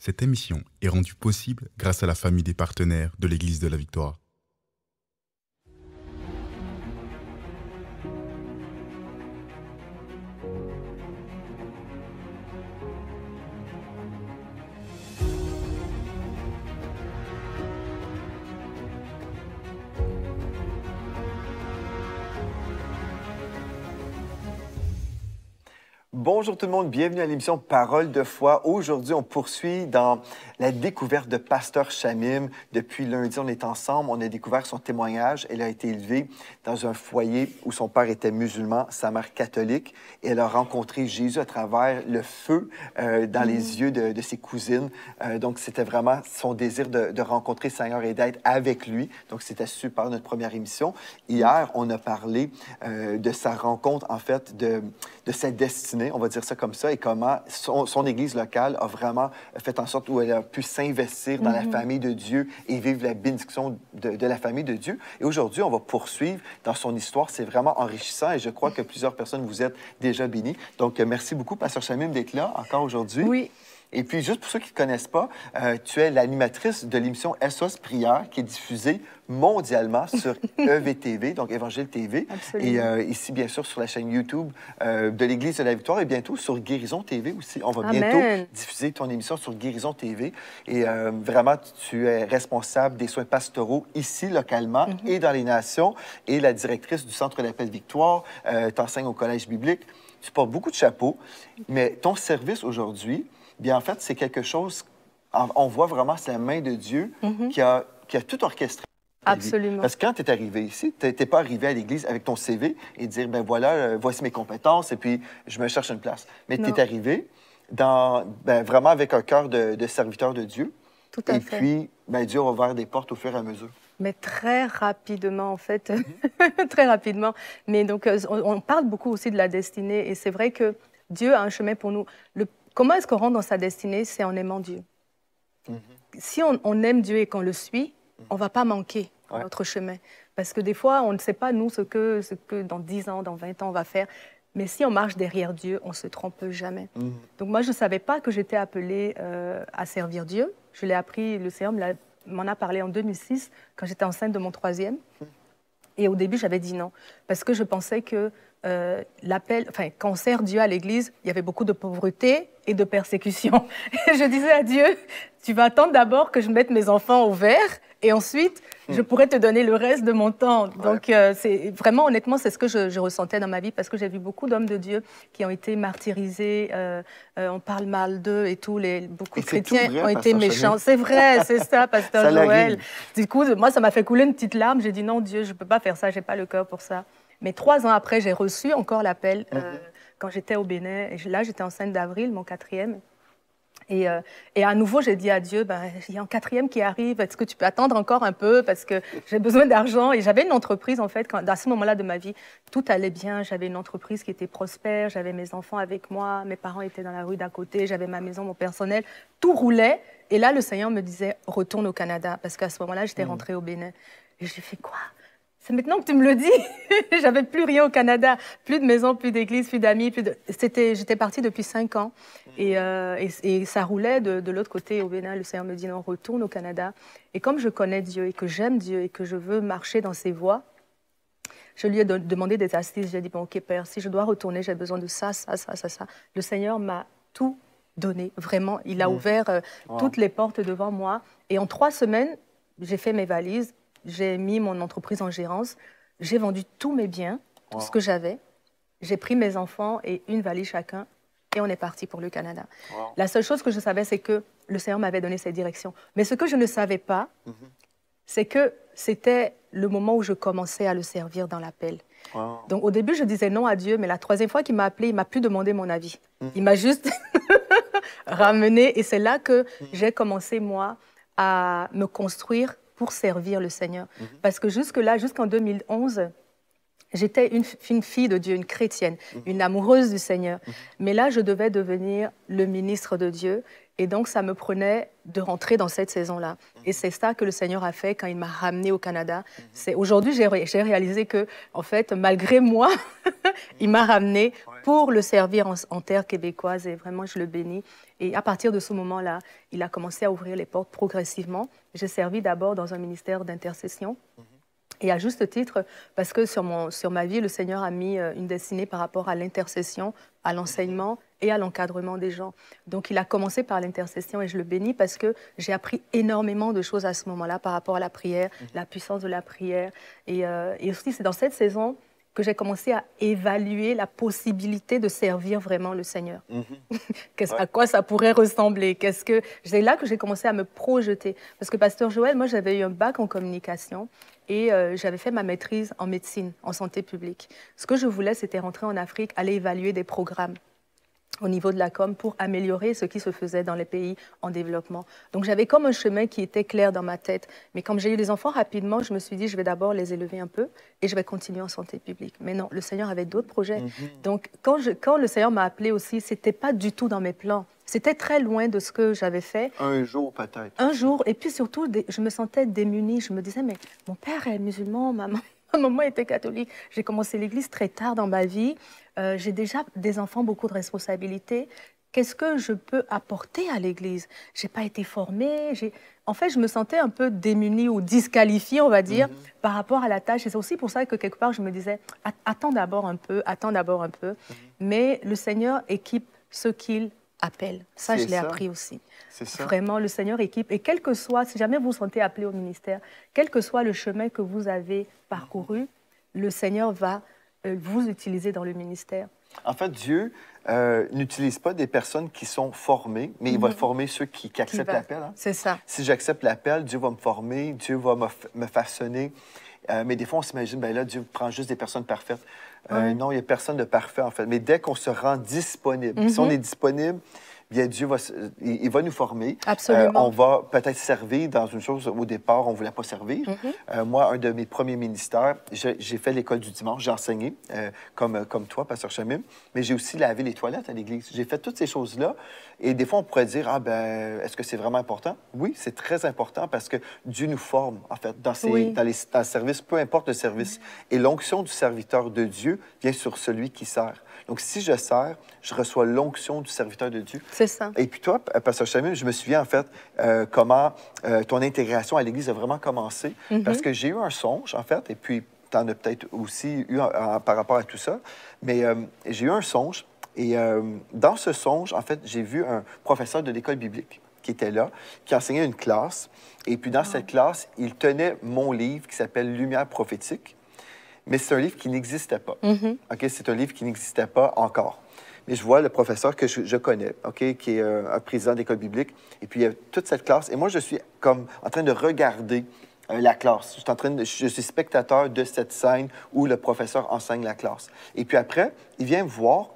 Cette émission est rendue possible grâce à la famille des partenaires de l'Église de la Victoire. Bonjour tout le monde, bienvenue à l'émission Parole de foi. Aujourd'hui, on poursuit dans la découverte de Pasteur Shamim. Depuis lundi, on est ensemble, on a découvert son témoignage. Elle a été élevée dans un foyer où son père était musulman, sa mère catholique. Et elle a rencontré Jésus à travers le feu dans les yeux de ses cousines. Donc, c'était vraiment son désir de rencontrer le Seigneur et d'être avec lui. Donc, c'était super, notre première émission. Hier, on a parlé de sa rencontre, en fait, de sa destinée, on va dire ça comme ça, et comment son église locale a vraiment fait en sorte où elle a pu s'investir dans la famille de Dieu et vivre la bénédiction de la famille de Dieu. Et aujourd'hui, on va poursuivre dans son histoire. C'est vraiment enrichissant et je crois que plusieurs personnes vous êtes déjà bénies. Donc, merci beaucoup, Pasteur Shamim, d'être là encore aujourd'hui. Oui. Et puis, juste pour ceux qui ne te connaissent pas, tu es l'animatrice de l'émission SOS Prière qui est diffusée mondialement sur EVTV, donc Évangile TV. Absolument. Et ici, bien sûr, sur la chaîne YouTube de l'Église de la Victoire et bientôt sur Guérison TV aussi. On va Amen. bientôt diffuser ton émission sur Guérison TV. Et vraiment, tu es responsable des soins pastoraux ici, localement, et dans les nations, et la directrice du Centre d'Appel Victoire. Tu enseignes au Collège biblique. Tu portes beaucoup de chapeaux, mais ton service aujourd'hui, bien, en fait, c'est quelque chose, on voit vraiment, c'est la main de Dieu qui a tout orchestré. Absolument. Parce que quand tu es arrivé ici, tu n'es pas arrivé à l'Église avec ton CV et dire, ben voilà, voici mes compétences et puis je me cherche une place. Mais tu es arrivé vraiment avec un cœur de serviteur de Dieu. Tout à fait. Et puis, ben, Dieu a ouvert des portes au fur et à mesure. Mais très rapidement, en fait, très rapidement. Mais donc, on parle beaucoup aussi de la destinée et c'est vrai que Dieu a un chemin pour nous. Comment est-ce qu'on rentre dans sa destinée? C'est en aimant Dieu. Si on aime Dieu et qu'on le suit, on ne va pas manquer notre chemin. Parce que des fois, on ne sait pas, nous, ce que dans 10 ans, dans 20 ans, on va faire. Mais si on marche derrière Dieu, on ne se trompe jamais. Donc moi, je ne savais pas que j'étais appelée à servir Dieu. Je l'ai appris, le Seigneur m'en a parlé en 2006, quand j'étais enceinte de mon 3e. Et au début, j'avais dit non, parce que je pensais que quand on sert Dieu à l'Église, il y avait beaucoup de pauvreté et de persécution. Et je disais à Dieu, tu vas attendre d'abord que je mette mes enfants au vert et ensuite, je pourrais te donner le reste de mon temps. Donc, c'est vraiment, honnêtement, c'est ce que je ressentais dans ma vie parce que j'ai vu beaucoup d'hommes de Dieu qui ont été martyrisés. On parle mal d'eux et tout. Beaucoup de chrétiens ont été méchants. C'est vrai, c'est ça, Pasteur Joël. Du coup, moi, ça m'a fait couler une petite larme. J'ai dit non, Dieu, je ne peux pas faire ça. Je n'ai pas le cœur pour ça. Mais 3 ans après, j'ai reçu encore l'appel quand j'étais au Bénin. Et là, j'étais enceinte d'Avril, mon 4e. Et à nouveau, j'ai dit à Dieu, il y a un 4e qui arrive, est-ce que tu peux attendre encore un peu parce que j'ai besoin d'argent. Et j'avais une entreprise, en fait, à ce moment-là de ma vie, tout allait bien. J'avais une entreprise qui était prospère, j'avais mes enfants avec moi, mes parents étaient dans la rue d'à côté, j'avais ma maison, mon personnel, tout roulait. Et là, le Seigneur me disait, retourne au Canada, parce qu'à ce moment-là, j'étais rentrée au Bénin. Et j'ai fait quoi? C'est maintenant que tu me le dis. J'avais plus rien au Canada, plus de maison, plus d'église, plus d'amis. J'étais partie depuis 5 ans et ça roulait de l'autre côté au Bénin. Le Seigneur me dit non, retourne au Canada. Et comme je connais Dieu et que j'aime Dieu et que je veux marcher dans ses voies, je lui ai demandé des assises. J'ai dit, bon, OK, Père, si je dois retourner, j'ai besoin de ça, ça, ça, ça, ça. Le Seigneur m'a tout donné, vraiment. Il a ouvert toutes les portes devant moi. Et en 3 semaines, j'ai fait mes valises. J'ai mis mon entreprise en gérance. J'ai vendu tous mes biens, tout ce que j'avais. J'ai pris mes enfants et une valise chacun. Et on est parti pour le Canada. La seule chose que je savais, c'est que le Seigneur m'avait donné cette direction. Mais ce que je ne savais pas, c'est que c'était le moment où je commençais à le servir dans l'appel. Donc au début, je disais non à Dieu, mais la 3e fois qu'il m'a appelé, il ne m'a plus demandé mon avis. Il m'a juste ramené. Et c'est là que j'ai commencé, moi, à me construire pour servir le Seigneur. Parce que jusque-là, jusqu'en 2011, j'étais une fille de Dieu, une chrétienne, une amoureuse du Seigneur. Mais là, je devais devenir le ministre de Dieu. Et donc, ça me prenait de rentrer dans cette saison-là. Et c'est ça que le Seigneur a fait quand il m'a ramenée au Canada. Aujourd'hui, j'ai réalisé que, en fait, malgré moi, il m'a ramenée pour le servir en terre québécoise. Et vraiment, je le bénis. Et à partir de ce moment-là, il a commencé à ouvrir les portes progressivement. J'ai servi d'abord dans un ministère d'intercession. Et à juste titre, parce que sur ma vie, le Seigneur a mis une destinée par rapport à l'intercession, à l'enseignement et à l'encadrement des gens. Donc, il a commencé par l'intercession et je le bénis parce que j'ai appris énormément de choses à ce moment-là par rapport à la prière, la puissance de la prière. Et aussi, c'est dans cette saison que j'ai commencé à évaluer la possibilité de servir vraiment le Seigneur. À quoi ça pourrait ressembler? C'est là que j'ai commencé à me projeter. Parce que, Pasteur Joël, moi, j'avais eu un bac en communication et j'avais fait ma maîtrise en médecine, en santé publique. Ce que je voulais, c'était rentrer en Afrique, aller évaluer des programmes au niveau de la com pour améliorer ce qui se faisait dans les pays en développement. Donc, j'avais comme un chemin qui était clair dans ma tête. Mais comme j'ai eu des enfants rapidement, je me suis dit, je vais d'abord les élever un peu et je vais continuer en santé publique. Mais non, le Seigneur avait d'autres projets. Donc, quand le Seigneur m'a appelée aussi, ce n'était pas du tout dans mes plans. C'était très loin de ce que j'avais fait. Un jour, peut-être. Un jour. Et puis surtout, je me sentais démunie. Je me disais, mais mon père est musulman, ma maman était catholique. J'ai commencé l'Église très tard dans ma vie. J'ai déjà des enfants, beaucoup de responsabilités. Qu'est-ce que je peux apporter à l'Église? Je n'ai pas été formée. En fait, je me sentais un peu démunie ou disqualifiée, on va dire, par rapport à la tâche. Et c'est aussi pour ça que quelque part, je me disais, attends d'abord un peu, attends d'abord un peu. Mais le Seigneur équipe ce qu'il appelle. Ça, je l'ai appris aussi. C'est ça. Vraiment, le Seigneur équipe. Et quel que soit, si jamais vous vous sentez appelé au ministère, quel que soit le chemin que vous avez parcouru, le Seigneur va vous utiliser dans le ministère. En fait, Dieu n'utilise pas des personnes qui sont formées, mais il va former ceux qui acceptent l'appel. Hein? C'est ça. Si j'accepte l'appel, Dieu va me former, Dieu va me façonner. Mais des fois, on s'imagine, ben là, Dieu prend juste des personnes parfaites. Non, il n'y a personne de parfait, en fait. Mais dès qu'on se rend disponible, si on est disponible, bien, Dieu va, il va nous former. Absolument. On va peut-être servir dans une chose au départ, on ne voulait pas servir. Moi, un de mes premiers ministères, j'ai fait l'école du dimanche, j'ai enseigné, comme toi, Pasteur Chamim, mais j'ai aussi lavé les toilettes à l'église. J'ai fait toutes ces choses-là. Et des fois, on pourrait dire, ah ben, est-ce que c'est vraiment important? Oui, c'est très important parce que Dieu nous forme, en fait, dans le service, peu importe le service. Et l'onction du serviteur de Dieu vient sur celui qui sert. Donc, si je sers, je reçois l'onction du serviteur de Dieu. C'est ça. Et puis toi, Pasteur Chamim, je me souviens en fait comment ton intégration à l'Église a vraiment commencé. Parce que j'ai eu un songe, en fait, et puis tu en as peut-être aussi eu par rapport à tout ça, mais j'ai eu un songe. Et dans ce songe, en fait, j'ai vu un professeur de l'école biblique qui était là, qui enseignait une classe. Et puis dans cette classe, il tenait mon livre qui s'appelle Lumière prophétique. Mais c'est un livre qui n'existait pas. OK? C'est un livre qui n'existait pas encore. Mais je vois le professeur que je connais, OK, qui est un président d'école biblique. Et puis, il y a toute cette classe. Et moi, je suis comme en train de regarder la classe. Je suis spectateur de cette scène où le professeur enseigne la classe. Et puis après, il vient me voir,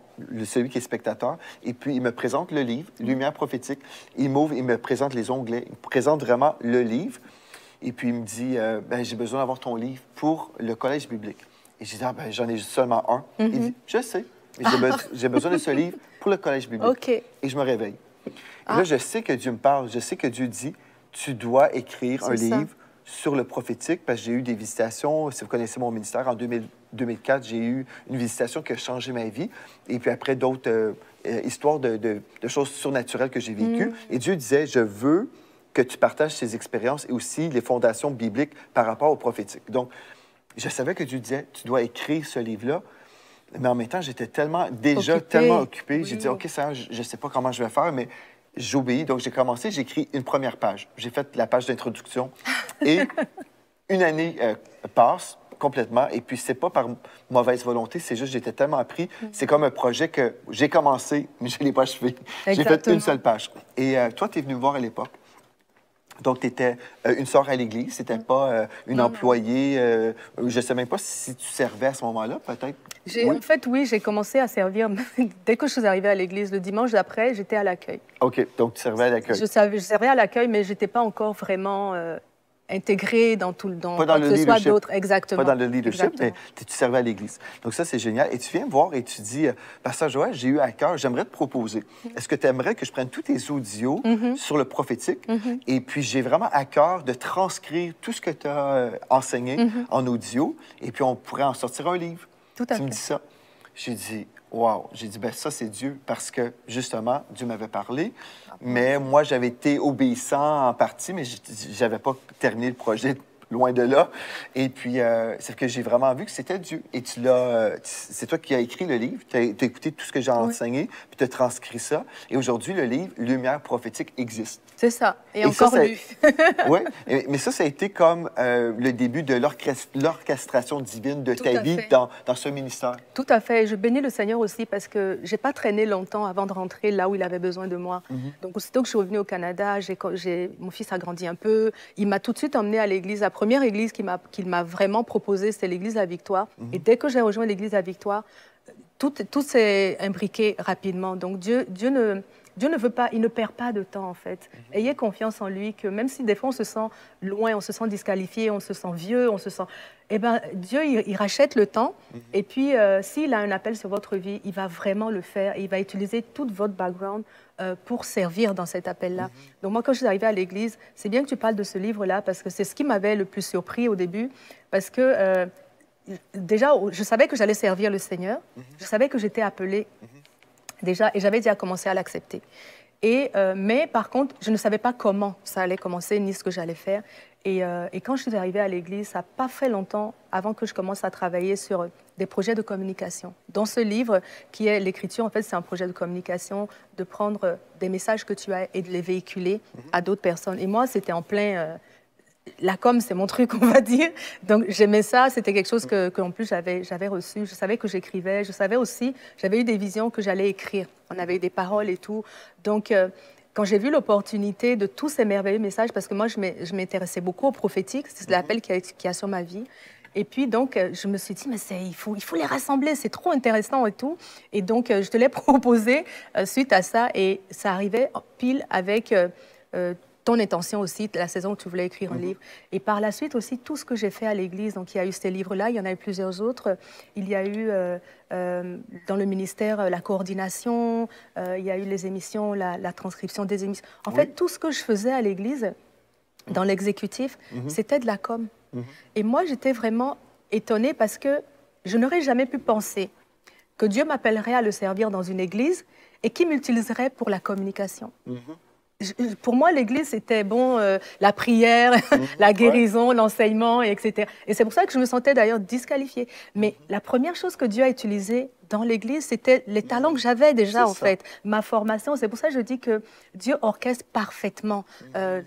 celui qui est spectateur, et puis il me présente le livre, Lumière prophétique. Il m'ouvre, il me présente les onglets, il me présente vraiment le livre. Et puis, il me dit, ben, j'ai besoin d'avoir ton livre pour le collège biblique. Et je dis, ah, ben, j'en ai seulement un. Il dit, je sais, mais j'ai besoin de ce livre pour le collège biblique. Okay. Et je me réveille. Et là, je sais que Dieu me parle, je sais que Dieu dit, tu dois écrire un livre sur le prophétique, parce que j'ai eu des visitations. Si vous connaissez mon ministère, en 2004, j'ai eu une visitation qui a changé ma vie. Et puis après, d'autres histoires de choses surnaturelles que j'ai vécues. Et Dieu disait, je veux que tu partages ces expériences et aussi les fondations bibliques par rapport au prophétique. Donc, je savais que Dieu disait, tu dois écrire ce livre-là, mais en même temps, j'étais tellement occupé. Oui. J'ai dit, OK, ça, je ne sais pas comment je vais faire, mais j'obéis. Donc, j'ai commencé, j'ai écrit une première page. J'ai fait la page d'introduction. Et une année passe complètement. Et puis, c'est pas par mauvaise volonté, c'est juste j'étais tellement pris. C'est comme un projet que j'ai commencé, mais je ne l'ai pas achevé. J'ai fait une seule page. Et toi, tu es venu me voir à l'époque. Donc, tu étais une sœur à l'église, c'était pas une employée. Je ne sais même pas si tu servais à ce moment-là, peut-être. En fait, oui, j'ai commencé à servir. Dès que je suis arrivée à l'église, le dimanche d'après, j'étais à l'accueil. OK, donc tu servais à l'accueil. Je servais à l'accueil, mais je n'étais pas encore vraiment intégrée dans tout pas dans le leadership. Soit d'autres, exactement. Pas dans le leadership, mais tu servais à l'église. Donc ça, c'est génial. Et tu viens me voir et tu dis, Pasteur Joël, j'ai eu à cœur, j'aimerais te proposer. Est-ce que tu aimerais que je prenne tous tes audios sur le prophétique? Et puis, j'ai vraiment à cœur de transcrire tout ce que tu as enseigné en audio. Et puis, on pourrait en sortir un livre. Tout à fait. Tu me dis ça. J'ai dit, wow, j'ai dit, ben ça, c'est Dieu, parce que, justement, Dieu m'avait parlé, mais moi, j'avais été obéissant en partie, mais j'avais pas terminé le projet, loin de là. Et puis, c'est que j'ai vraiment vu que c'était Dieu. Et tu l'as, c'est toi qui as écrit le livre, tu as écouté tout ce que j'ai enseigné, puis tu as transcrit ça. Et aujourd'hui, le livre Lumière prophétique existe. C'est ça, et encore ça, lu. Oui, mais ça a été comme le début de l'orchestration divine de ta vie dans ce ministère. Tout à fait. Je bénis le Seigneur aussi parce que je n'ai pas traîné longtemps avant de rentrer là où il avait besoin de moi. Donc, aussitôt que je suis revenue au Canada, mon fils a grandi un peu. Il m'a tout de suite emmenée à l'église. La première église qu'il m'a vraiment proposée, c'est l'église La Victoire. Et dès que j'ai rejoint l'église La Victoire, tout s'est imbriqué rapidement. Donc, Dieu ne veut pas, il ne perd pas de temps, en fait. Ayez confiance en lui, que même si des fois on se sent loin, on se sent disqualifié, on se sent vieux, on se sent... Eh bien, Dieu, il rachète le temps. Et puis, s'il a un appel sur votre vie, il va vraiment le faire. Il va utiliser tout votre background pour servir dans cet appel-là. Donc, moi, quand je suis arrivée à l'église, c'est bien que tu parles de ce livre-là, parce que c'est ce qui m'avait le plus surpris au début, parce que déjà, je savais que j'allais servir le Seigneur. Je savais que j'étais appelée déjà, et j'avais déjà commencé à l'accepter. Mais par contre, je ne savais pas comment ça allait commencer, ni ce que j'allais faire. Et quand je suis arrivée à l'église, ça n'a pas fait longtemps avant que je commence à travailler sur des projets de communication. Dans ce livre, qui est l'écriture, en fait, c'est un projet de communication, de prendre des messages que tu as et de les véhiculer à d'autres personnes. Et moi, c'était en plein... la com, c'est mon truc, on va dire. Donc, j'aimais ça. C'était quelque chose en plus, j'avais reçu. Je savais que j'écrivais. Je savais aussi, j'avais eu des visions que j'allais écrire. On avait eu des paroles et tout. Donc, quand j'ai vu l'opportunité de tous ces merveilleux messages, parce que moi, je m'intéressais beaucoup au prophétique, c'est l'appel qu'il y a sur ma vie. Et puis, donc, je me suis dit, mais il faut les rassembler, c'est trop intéressant et tout. Et donc, je te l'ai proposé suite à ça. Et ça arrivait pile avec... ton intention aussi, la saison où tu voulais écrire un livre. Et par la suite aussi, tout ce que j'ai fait à l'Église, donc il y a eu ces livres-là, il y en a eu plusieurs autres. Il y a eu dans le ministère la coordination, il y a eu les émissions, la transcription des émissions. En fait, tout ce que je faisais à l'Église, dans l'exécutif, c'était de la com. Et moi, j'étais vraiment étonnée parce que je n'aurais jamais pu penser que Dieu m'appellerait à le servir dans une église et qu'il m'utiliserait pour la communication. Pour moi, l'Église, c'était bon, la prière, la guérison, l'enseignement, etc. Et c'est pour ça que je me sentais d'ailleurs disqualifiée. Mais la première chose que Dieu a utilisée dans l'Église, c'était les talents que j'avais déjà, en fait, ma formation. C'est pour ça que je dis que Dieu orchestre parfaitement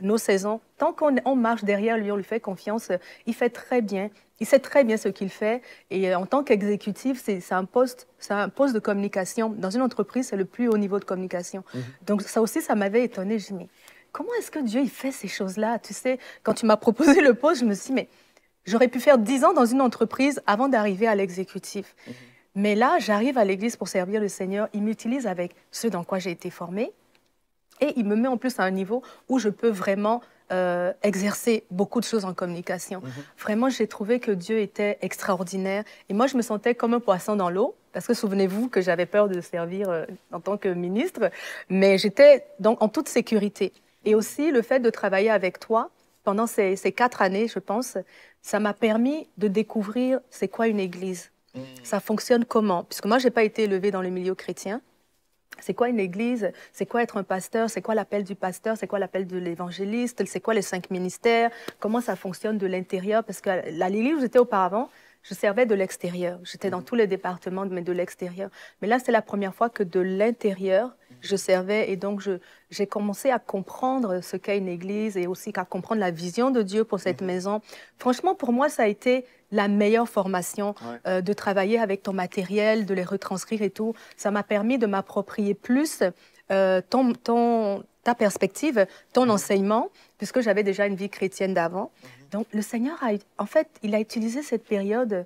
nos saisons. Tant qu'on marche derrière lui, on lui fait confiance, il fait très bien. Il sait très bien ce qu'il fait. Et en tant qu'exécutif, c'est un poste de communication. Dans une entreprise, c'est le plus haut niveau de communication. Donc ça aussi, ça m'avait étonnée. Je me dis, mais comment est-ce que Dieu il fait ces choses-là? Tu sais, quand tu m'as proposé le poste, je me suis dit, mais j'aurais pu faire 10 ans dans une entreprise avant d'arriver à l'exécutif. Mais là, j'arrive à l'Église pour servir le Seigneur. Il m'utilise avec ce dans quoi j'ai été formée. Et il me met en plus à un niveau où je peux vraiment exercer beaucoup de choses en communication. Vraiment, j'ai trouvé que Dieu était extraordinaire. Et moi, je me sentais comme un poisson dans l'eau, parce que souvenez-vous que j'avais peur de servir en tant que ministre, mais j'étais donc en toute sécurité. Et aussi, le fait de travailler avec toi pendant ces 4 années, je pense, ça m'a permis de découvrir c'est quoi une église. Ça fonctionne comment? Puisque moi, je n'ai pas été élevée dans le milieu chrétien. C'est quoi une église? C'est quoi être un pasteur? C'est quoi l'appel du pasteur? C'est quoi l'appel de l'évangéliste? C'est quoi les 5 ministères? Comment ça fonctionne de l'intérieur? Parce que l'église où j'étais auparavant, je servais de l'extérieur. J'étais dans tous les départements, mais de l'extérieur. Mais là, c'est la première fois que de l'intérieur, je servais. Et donc, j'ai commencé à comprendre ce qu'est une église et aussi à comprendre la vision de Dieu pour cette maison. Franchement, pour moi, ça a été la meilleure formation de travailler avec ton matériel, de les retranscrire et tout. Ça m'a permis de m'approprier plus ta perspective, ton enseignement, puisque j'avais déjà une vie chrétienne d'avant. Donc, le Seigneur, en fait, il a utilisé cette période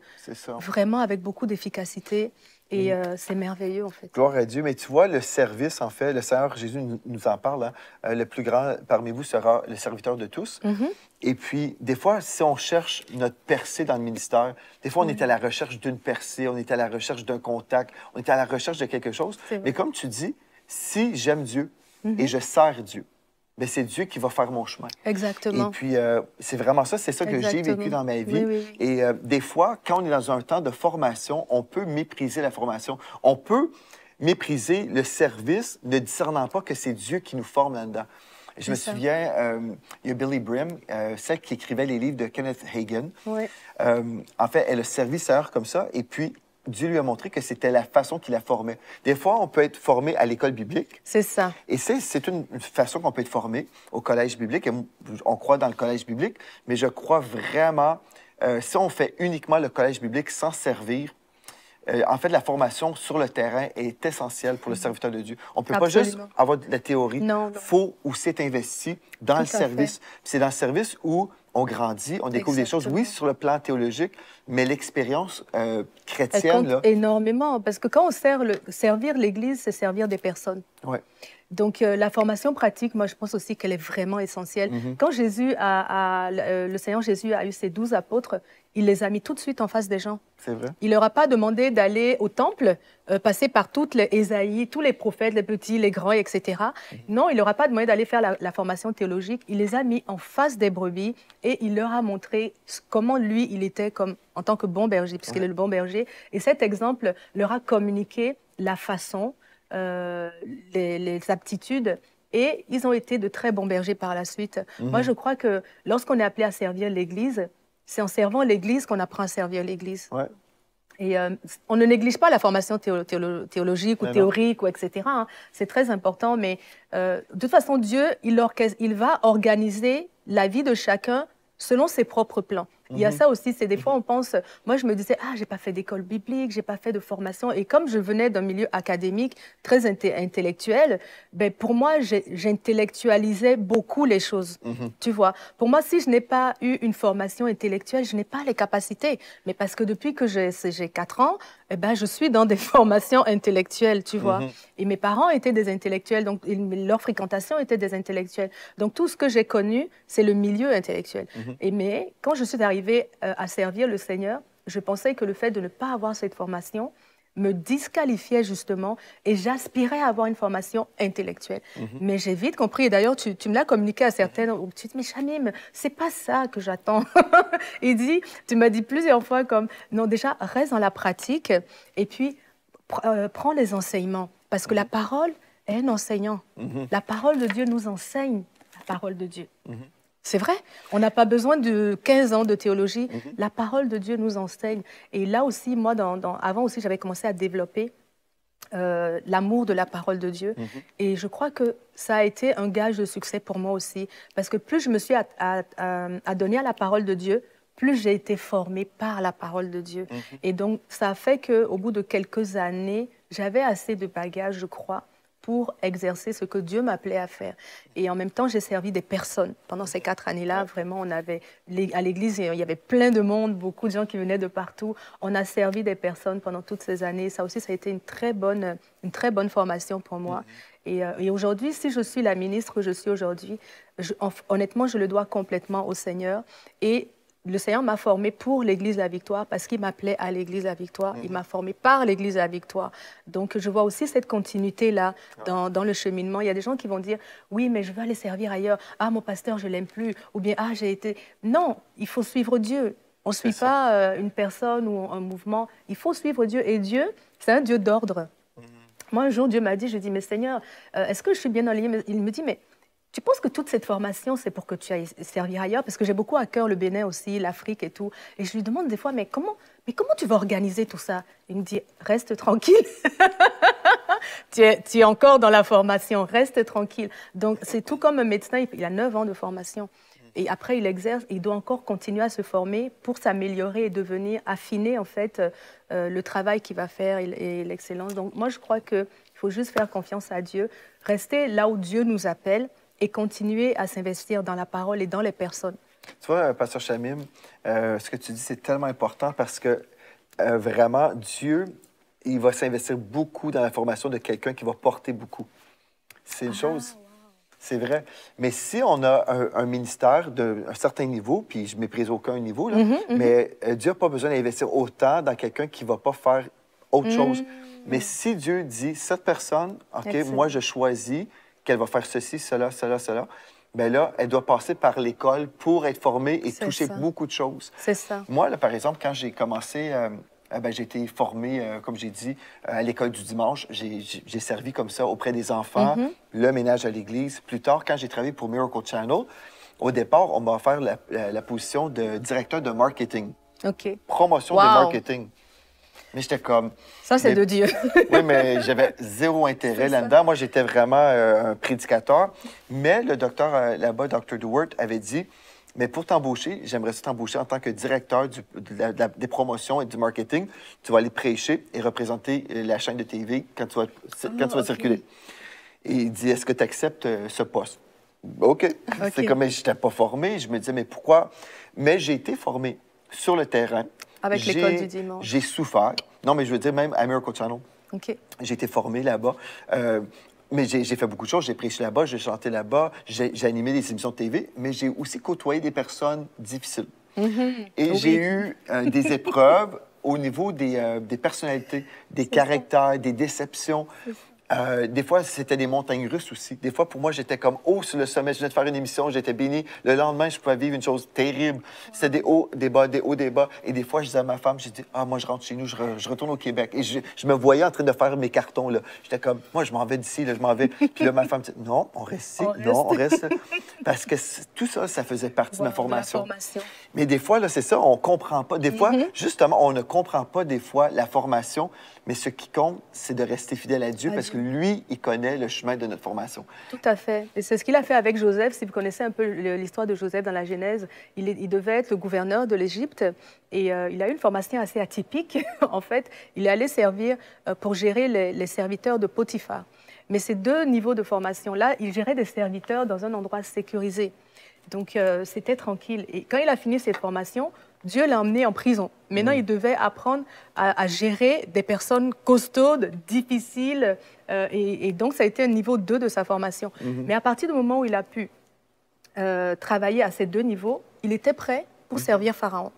vraiment avec beaucoup d'efficacité. Et c'est merveilleux, en fait. Gloire à Dieu. Mais tu vois, le service, en fait, le Seigneur Jésus nous en parle. Hein? Le plus grand parmi vous sera le serviteur de tous. Et puis, des fois, si on cherche notre percée dans le ministère, des fois, on est à la recherche d'une percée, on est à la recherche d'un contact, on est à la recherche de quelque chose. Mais comme tu dis, si j'aime Dieu et je sers Dieu, bien, c'est Dieu qui va faire mon chemin. Exactement. Et puis, c'est vraiment ça, c'est ça que j'ai vécu dans ma vie. Oui, oui, oui. Et des fois, quand on est dans un temps de formation, on peut mépriser la formation. On peut mépriser le service, ne discernant pas que c'est Dieu qui nous forme là-dedans. Je me souviens, il y a Billy Brim, celle qui écrivait les livres de Kenneth Hagin. Oui. En fait, elle a servi Seigneur comme ça, et puis Dieu lui a montré que c'était la façon qu'il la formait. Des fois, on peut être formé à l'école biblique. C'est ça. Et c'est une façon qu'on peut être formé au collège biblique. Et on croit dans le collège biblique, mais je crois vraiment, si on fait uniquement le collège biblique sans servir, en fait, la formation sur le terrain est essentielle pour le serviteur de Dieu. On ne peut pas juste avoir de la théorie. Il faut aussi être investi dans le service. C'est dans le service où on grandit, on découvre des choses, oui, sur le plan théologique, mais l'expérience chrétienne... Elle compte énormément, parce que quand on servir l'Église, c'est servir des personnes. Ouais. Donc, la formation pratique, moi, je pense aussi qu'elle est vraiment essentielle. Quand le Seigneur Jésus a eu ses 12 apôtres, il les a mis tout de suite en face des gens. C'est vrai. Il ne leur a pas demandé d'aller au temple, passer par toutes les Ésaïe, tous les prophètes, les petits, les grands, etc. Non, il ne leur a pas demandé d'aller faire la formation théologique. Il les a mis en face des brebis et il leur a montré comment lui, il était en tant que bon berger, puisqu'il est le bon berger. Et cet exemple leur a communiqué la façon, les aptitudes, et ils ont été de très bons bergers par la suite. Moi, je crois que lorsqu'on est appelé à servir l'Église, c'est en servant l'Église qu'on apprend à servir l'Église. Ouais. Et on ne néglige pas la formation théologique ou théorique, ou etc. Hein. C'est très important, mais de toute façon, Dieu, il va organiser la vie de chacun selon ses propres plans. Il y a ça aussi, c'est des fois on pense, moi je me disais, ah, j'ai pas fait d'école biblique, j'ai pas fait de formation, et comme je venais d'un milieu académique très intellectuel, ben pour moi j'intellectualisais beaucoup les choses, tu vois. Pour moi, si je n'ai pas eu une formation intellectuelle, je n'ai pas les capacités, mais parce que depuis que j'ai 4 ans, eh ben, je suis dans des formations intellectuelles, tu vois. Et mes parents étaient des intellectuels, donc leur fréquentation était des intellectuels. Donc tout ce que j'ai connu, c'est le milieu intellectuel. Mais quand je suis arrivée à servir le Seigneur, je pensais que le fait de ne pas avoir cette formation me disqualifiait justement, et j'aspirais à avoir une formation intellectuelle. Mais j'ai vite compris, et d'ailleurs tu me l'as communiqué à certaines, où tu te dis, mais Chamim, c'est pas ça que j'attends. Tu m'as dit plusieurs fois comme, non, déjà reste dans la pratique, et puis prends les enseignements, parce que la parole est un enseignant. La parole de Dieu nous enseigne la parole de Dieu. C'est vrai, on n'a pas besoin de 15 ans de théologie. La parole de Dieu nous enseigne. Et là aussi, moi, avant aussi, j'avais commencé à développer l'amour de la parole de Dieu. Et je crois que ça a été un gage de succès pour moi aussi. Parce que plus je me suis adonnée à la parole de Dieu, plus j'ai été formée par la parole de Dieu. Et donc, ça a fait qu'au bout de quelques années, j'avais assez de bagages, je crois, pour exercer ce que Dieu m'appelait à faire. Et en même temps, j'ai servi des personnes. Pendant ces 4 années-là, vraiment, à l'église, il y avait plein de monde, beaucoup de gens qui venaient de partout. On a servi des personnes pendant toutes ces années. Ça aussi, ça a été une très bonne formation pour moi. Et aujourd'hui, si je suis la ministre que je suis aujourd'hui, honnêtement, je le dois complètement au Seigneur. Et le Seigneur m'a formée pour l'Église de la Victoire parce qu'il m'appelait à l'Église de la Victoire. Il m'a formée par l'Église de la Victoire. Donc, je vois aussi cette continuité-là dans le cheminement. Il y a des gens qui vont dire, oui, mais je veux aller servir ailleurs. Ah, mon pasteur, je ne l'aime plus. Ou bien, ah, j'ai été... Non, il faut suivre Dieu. On ne suit pas une personne ou un mouvement. Il faut suivre Dieu. Et Dieu, c'est un Dieu d'ordre. Moi, un jour, Dieu m'a dit, je dis, mais Seigneur, est-ce que je suis bien aligné? Il me dit, mais... Tu penses que toute cette formation, c'est pour que tu ailles servir ailleurs? Parce que j'ai beaucoup à cœur le Bénin aussi, l'Afrique et tout. Et je lui demande des fois, mais comment tu vas organiser tout ça? Il me dit, reste tranquille. tu es encore dans la formation, reste tranquille. Donc, c'est tout comme un médecin, il a 9 ans de formation. Et après, il exerce, il doit encore continuer à se former pour s'améliorer et devenir, affiner en fait le travail qu'il va faire et l'excellence. Donc, moi, je crois qu'il faut juste faire confiance à Dieu, rester là où Dieu nous appelle, et continuer à s'investir dans la parole et dans les personnes. Tu vois, Pasteur Chamim, ce que tu dis, c'est tellement important parce que vraiment, Dieu, il va s'investir beaucoup dans la formation de quelqu'un qui va porter beaucoup. C'est une chose, c'est vrai. Mais si on a un ministère d'un certain niveau, puis je ne méprise aucun niveau, là, mais Dieu n'a pas besoin d'investir autant dans quelqu'un qui ne va pas faire autre chose. Mais si Dieu dit, cette personne, OK, moi, je choisis qu'elle va faire ceci, cela, cela, cela. Bien là, elle doit passer par l'école pour être formée et toucher beaucoup de choses. C'est ça. Moi, là, par exemple, quand j'ai commencé, j'ai été formé, comme j'ai dit, à l'école du dimanche. J'ai servi comme ça auprès des enfants, le ménage à l'église. Plus tard, quand j'ai travaillé pour Miracle Channel, au départ, on m'a offert la position de directeur de marketing. OK. Promotion de marketing. Mais j'étais comme... Ça, c'est de Dieu. Oui, mais j'avais zéro intérêt là-dedans. Moi, j'étais vraiment un prédicateur. Mais le docteur là-bas, Dr. Dewart, avait dit, mais pour t'embaucher, j'aimerais t'embaucher en tant que directeur des promotions et du marketing. Tu vas aller prêcher et représenter la chaîne de TV quand tu vas circuler. Et il dit, est-ce que tu acceptes ce poste? OK. C'est comme, je n'étais pas formé. Je me disais, mais pourquoi? Mais j'ai été formé sur le terrain. Avec l'école du dimanche. J'ai souffert. Non, mais je veux dire, même à Miracle Channel. OK. J'ai été formé là-bas. Mais j'ai fait beaucoup de choses. J'ai prêché là-bas, j'ai chanté là-bas, j'ai animé des émissions de TV, mais j'ai aussi côtoyé des personnes difficiles. Et j'ai eu des épreuves au niveau des personnalités, des caractères, des déceptions. Des fois, c'était des montagnes russes aussi. Des fois, pour moi, j'étais comme haut sur le sommet. Je venais de faire une émission, j'étais béni. Le lendemain, je pouvais vivre une chose terrible. C'était des hauts, des bas, des hauts, des bas. Et des fois, je disais à ma femme, j'ai dit, ah, moi, je rentre chez nous, je retourne au Québec. Et je me voyais en train de faire mes cartons, là. J'étais comme, moi, je m'en vais d'ici, là, je m'en vais. Puis là, ma femme dit, non, on reste ici, non, on reste. Parce que tout ça, ça faisait partie de ma formation. Mais des fois, là, c'est ça, on comprend pas. Des fois, justement, on ne comprend pas, des fois, la formation. Mais ce qui compte, c'est de rester fidèle à Dieu parce que lui, il connaît le chemin de notre formation. Tout à fait. Et c'est ce qu'il a fait avec Joseph. Si vous connaissez un peu l'histoire de Joseph dans la Genèse, il devait être le gouverneur de l'Égypte et il a eu une formation assez atypique. En fait, il est allé servir pour gérer les serviteurs de Potiphar. Mais ces deux niveaux de formation-là, il gérait des serviteurs dans un endroit sécurisé. Donc, c'était tranquille. Et quand il a fini cette formation, Dieu l'a emmené en prison. Maintenant, il devait apprendre à gérer des personnes costaudes, difficiles. Et donc, ça a été un niveau 2 de sa formation. Mais à partir du moment où il a pu travailler à ces deux niveaux, il était prêt pour servir Pharaon.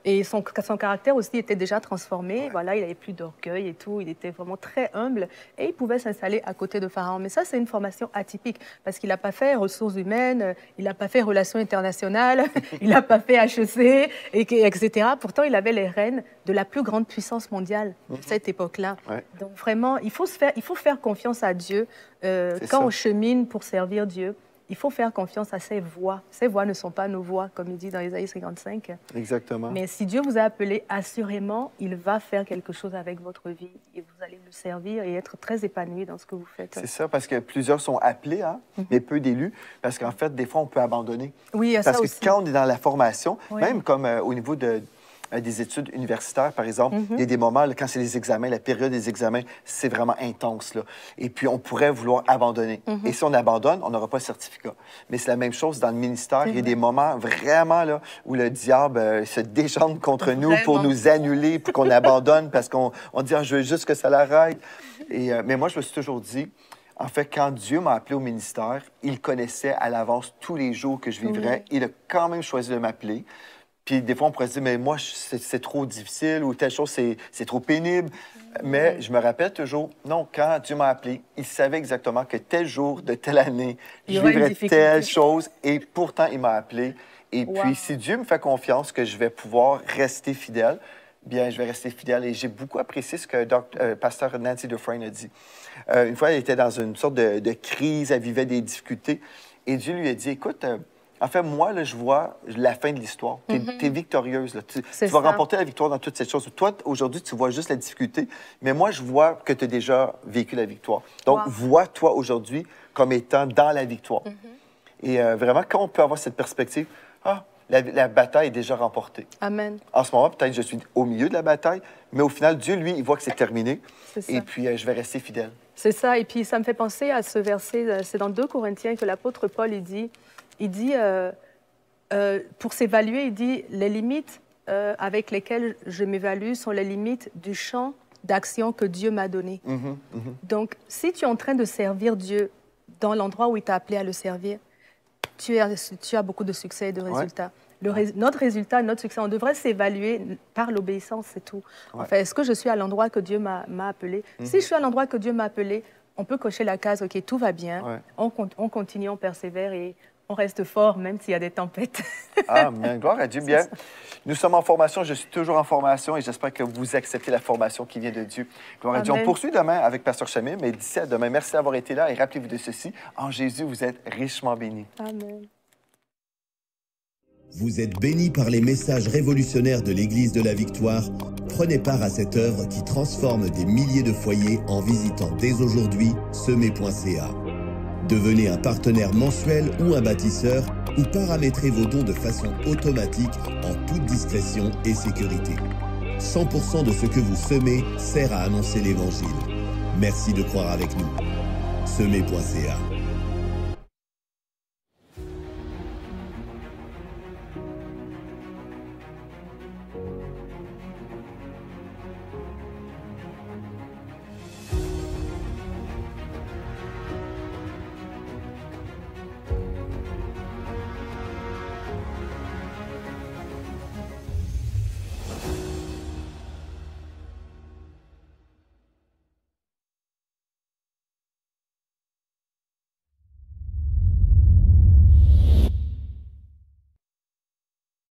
Et son caractère aussi était déjà transformé. Voilà, il n'avait plus d'orgueil et tout. Il était vraiment très humble et il pouvait s'installer à côté de Pharaon. Mais ça, c'est une formation atypique parce qu'il n'a pas fait ressources humaines, il n'a pas fait relations internationales, il n'a pas fait HEC, etc. Pourtant, il avait les rênes de la plus grande puissance mondiale à cette époque-là. Donc vraiment, il faut faire confiance à Dieu quand on chemine pour servir Dieu. Il faut faire confiance à ses voix. Ses voix ne sont pas nos voix, comme il dit dans Ésaïe 55. Exactement. Mais si Dieu vous a appelé, assurément, il va faire quelque chose avec votre vie et vous allez le servir et être très épanoui dans ce que vous faites. C'est ça, parce que plusieurs sont appelés, hein, mais peu d'élus, parce qu'en fait, des fois, on peut abandonner. Oui, parce ça que aussi. quand on est dans la formation, même comme au niveau des études universitaires, par exemple, il y a des moments, là, quand c'est les examens, la période des examens, c'est vraiment intense. Là. Et puis, on pourrait vouloir abandonner. Et si on abandonne, on n'aura pas de certificat. Mais c'est la même chose dans le ministère. Il y a des moments vraiment là, où le diable se déchante contre nous pour nous annuler, pour qu'on abandonne, parce qu'on dit ah, « je veux juste que ça l'arrête ». Mais moi, je me suis toujours dit, en fait, quand Dieu m'a appelé au ministère, il connaissait à l'avance tous les jours que je vivrais. Il a quand même choisi de m'appeler. Puis des fois, on pourrait se dire, mais moi, c'est trop difficile ou telle chose, c'est trop pénible. Mais je me rappelle toujours, non, quand Dieu m'a appelé, il savait exactement que tel jour de telle année, je vivrais telle chose. Et pourtant, il m'a appelé. Et puis, si Dieu me fait confiance que je vais pouvoir rester fidèle, bien, je vais rester fidèle. Et j'ai beaucoup apprécié ce que pasteur Nancy Dufresne a dit. Une fois, elle était dans une sorte de crise, elle vivait des difficultés. Et Dieu lui a dit, écoute, en fait, moi, là, je vois la fin de l'histoire. Tu es victorieuse. Là. Tu vas remporter la victoire dans toutes ces choses. Toi, aujourd'hui, tu vois juste la difficulté, mais moi, je vois que tu as déjà vécu la victoire. Donc, vois-toi aujourd'hui comme étant dans la victoire. Et vraiment, quand on peut avoir cette perspective, la bataille est déjà remportée. Amen. En ce moment, peut-être je suis au milieu de la bataille, mais au final, Dieu, lui, il voit que c'est terminé. Et puis, je vais rester fidèle. C'est ça. Et puis, ça me fait penser à ce verset, c'est dans 2 Corinthiens que l'apôtre Paul, il dit, pour s'évaluer, il dit, les limites avec lesquelles je m'évalue sont les limites du champ d'action que Dieu m'a donné. Donc, si tu es en train de servir Dieu dans l'endroit où il t'a appelé à le servir, tu as beaucoup de succès et de résultats. Notre résultat, notre succès, on devrait s'évaluer par l'obéissance, c'est tout. Enfin, est-ce que je suis à l'endroit que Dieu m'a appelé? Si je suis à l'endroit que Dieu m'a appelé, on peut cocher la case, OK, tout va bien, Ouais. on continue, on persévère et on reste fort même s'il y a des tempêtes. Amen. Gloire à Dieu. C'est Bien. ça. Nous sommes en formation. Je suis toujours en formation et j'espère que vous acceptez la formation qui vient de Dieu. Gloire à Dieu. On Amen. poursuit demain avec Pasteur Chamim, mais d'ici à demain, merci d'avoir été là et rappelez-vous de ceci. En Jésus, vous êtes richement bénis. Amen. Vous êtes bénis par les messages révolutionnaires de l'Église de la Victoire. Prenez part à cette œuvre qui transforme des milliers de foyers en visitant dès aujourd'hui semer.ca. Devenez un partenaire mensuel ou un bâtisseur ou paramétrez vos dons de façon automatique en toute discrétion et sécurité. 100% de ce que vous semez sert à annoncer l'Évangile. Merci de croire avec nous. Semer.ca